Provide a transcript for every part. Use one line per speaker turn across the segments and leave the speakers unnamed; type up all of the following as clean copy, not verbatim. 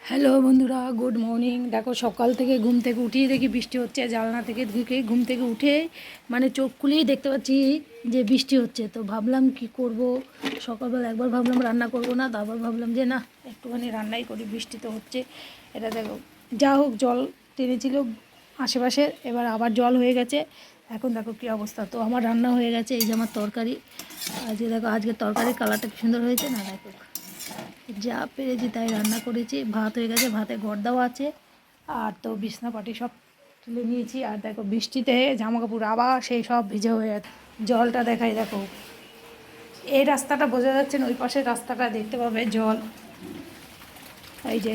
Hello বন্ধুরা, good morning. দেখো সকাল থেকে ঘুম থেকে উঠেই দেখি বৃষ্টি হচ্ছে। জানলা থেকে ঢুকে ঘুম থেকে উঠে মানে চোখ খুলেই দেখতে পাচ্ছি যে বৃষ্টি হচ্ছে। তো ভাবলাম কি করব, সকালবেলা একবার ভাবলাম রান্না করব না, তারপর ভাবলাম যে না, একটুখানি রান্নাই করি, বৃষ্টি তো হচ্ছে। এটা দেখো, যা হোক জল টেনেছিল আশেপাশে, এবার আবার জল হয়ে গেছে। এখন দেখো কী অবস্থা। তো আমার রান্না হয়ে গেছে, এই যে আমার তরকারি। আজকে দেখো, আজকে তরকারির কালারটা কি সুন্দর হয়েছে না, দেখো যা পেরেছি তাই রান্না করেছি। ভাত হয়ে গেছে, ভাতে গর্দাও আছে। আর তো বিছনা পাটি সব তুলে নিয়েছি। আর দেখো বৃষ্টিতে জামাকাপড় আবার সেই সব ভিজে হয়ে যাচ্ছে। জলটা দেখাই, দেখো এই রাস্তাটা বোঝা যাচ্ছে না, ওই পাশের রাস্তাটা দেখতে পাবে জল, এই যে।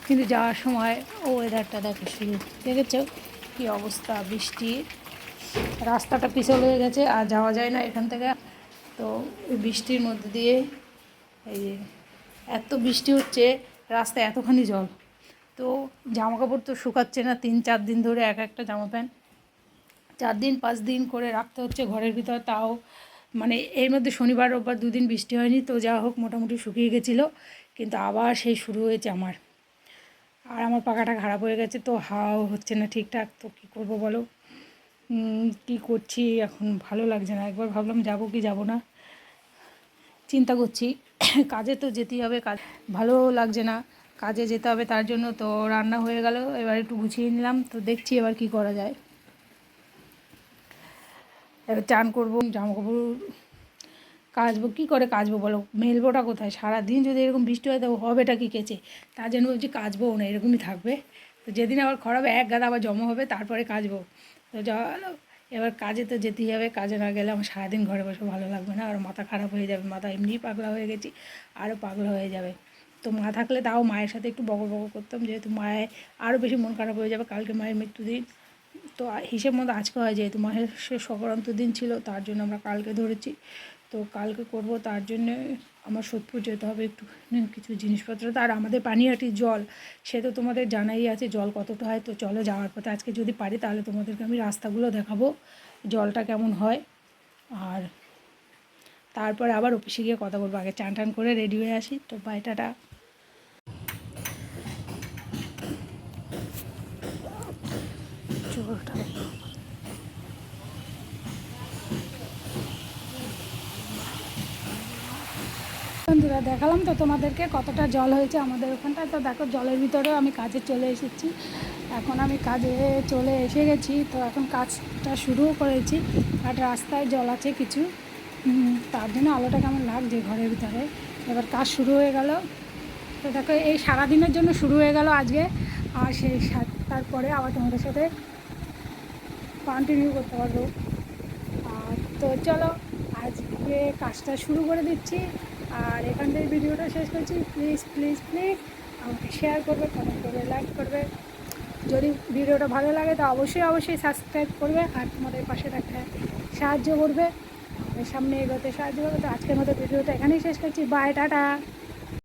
কিন্তু যাওয়ার সময় ও ওয়েদারটা দেখো, শুরু দেখেছো কী অবস্থা, বৃষ্টি, রাস্তাটা পিছল হয়ে গেছে আর যাওয়া যায় না এখান থেকে। তো ওই বৃষ্টির মধ্যে দিয়ে এই যে এত বৃষ্টি হচ্ছে, রাস্তায় এতখানি জল। তো জামা কাপড় তো শুকাচ্ছে না, 3-4 দিন ধরে এক একটা জামা প্যান্ট 4 দিন 5 দিন করে রাখতে হচ্ছে ঘরের ভিতর। তাও মানে এর মধ্যে শনিবার রোববার 2 দিন বৃষ্টি হয়নি, তো যা হোক মোটামুটি শুকিয়ে গেছিলো। কিন্তু আবার সেই শুরু হয়েছে আমার। আর আমার পাখাটা খারাপ হয়ে গেছে, তো হাওয়াও হচ্ছে না ঠিকঠাক। তো কী করবো বলো, কী করছি এখন ভালো লাগছে না। একবার ভাবলাম যাব কি যাব না, চিন্তা করছি। কাজে তো যেতেই হবে, কাজ ভালো লাগছে না, কাজে যেতে হবে। তার জন্য তো রান্না হয়ে গেল, এবার একটু গুছিয়ে নিলাম। তো দেখছি এবার কি করা যায়। এবার চান করবো, জামাকাপড় কাচবো, কী করে কাচবো বলো, মেলবোটা কোথায়? সারাদিন যদি এরকম বৃষ্টি হয় তো হবেটা কি কেচে? তার জন্য বলছি কাচবোও না, এরকমই থাকবে। তো যেদিন আবার খরা হবে, এক গাদা আবার জমা হবে, তারপরে কাচবো। তো এবার কাজে তো যেতেই হবে, কাজে না গেলে আমার সারাদিন ঘরে বসে ভালো লাগবে না, আর মাথা খারাপ হয়ে যাবে। মাথা এমনিই পাগলা হয়ে গেছি, আরও পাগলা হয়ে যাবে। তো মা থাকলে তাও মায়ের সাথে একটু বকর বকর করতাম, যেহেতু মায়ের আরও বেশি মন খারাপ হয়ে যাবে। কালকে মায়ের মৃত্যুদিন, তো হিসেব মতো আজকে হয়, যেহেতু মায়ের সে সংক্রান্ত দিন ছিল, তার জন্য আমরা কালকে ধরেছি। তো কালকে করব, তার জন্যে আমার সোদপুর যেতে হবে একটু কিছু জিনিসপত্র। তো আর আমাদের পানিহাটির জল, সে তো তোমাদের জানাই আছে জল কতটা হয়। তো চলো যাওয়ার পথে আজকে যদি পারি তাহলে তোমাদেরকে আমি রাস্তাগুলো দেখাবো, জলটা কেমন হয়। আর তারপরে আবার অফিসে গিয়ে কথা বলবো। আগে চান টান করে রেডি হয়ে আসি। তো বাই, টাটা। জলটা বন্ধুরা, দেখালাম তো তোমাদেরকে কতটা জল হয়েছে আমাদের ওখানটায়। তো দেখো জলের ভিতরেও আমি কাজে চলে এসেছি। এখন আমি কাজে চলে এসে গেছি, তো এখন কাজটা শুরুও করেছি। আর রাস্তায় জল আছে কিছু, তার জন্য আলোটা কেমন লাগছে ঘরের ভিতরে। এবার কাজ শুরু হয়ে গেল। তো দেখো এই সারাদিনের জন্য শুরু হয়ে গেল আজকে। আর সেই 7টার পরে আবার তোমাদের সাথে কন্টিনিউ করতে পারবো। আর তো চলো আজকে কাজটা শুরু করে দিচ্ছি। আর এখান থেকে ভিডিওটা শেষ করছি। প্লিজ প্লিজ প্লিজ আমাকে শেয়ার করবে, কমেন্ট করবে, লাইক করবে। যদি ভিডিওটা ভালো লাগে তো অবশ্যই অবশ্যই সাবস্ক্রাইব করবে, আর তোমাদের পাশে থাকতে সাহায্য করবে, আমাদের সামনে এগোতে সাহায্য করবে। তো আজকের মতো ভিডিওটা এখানেই শেষ করছি। Bye, tata.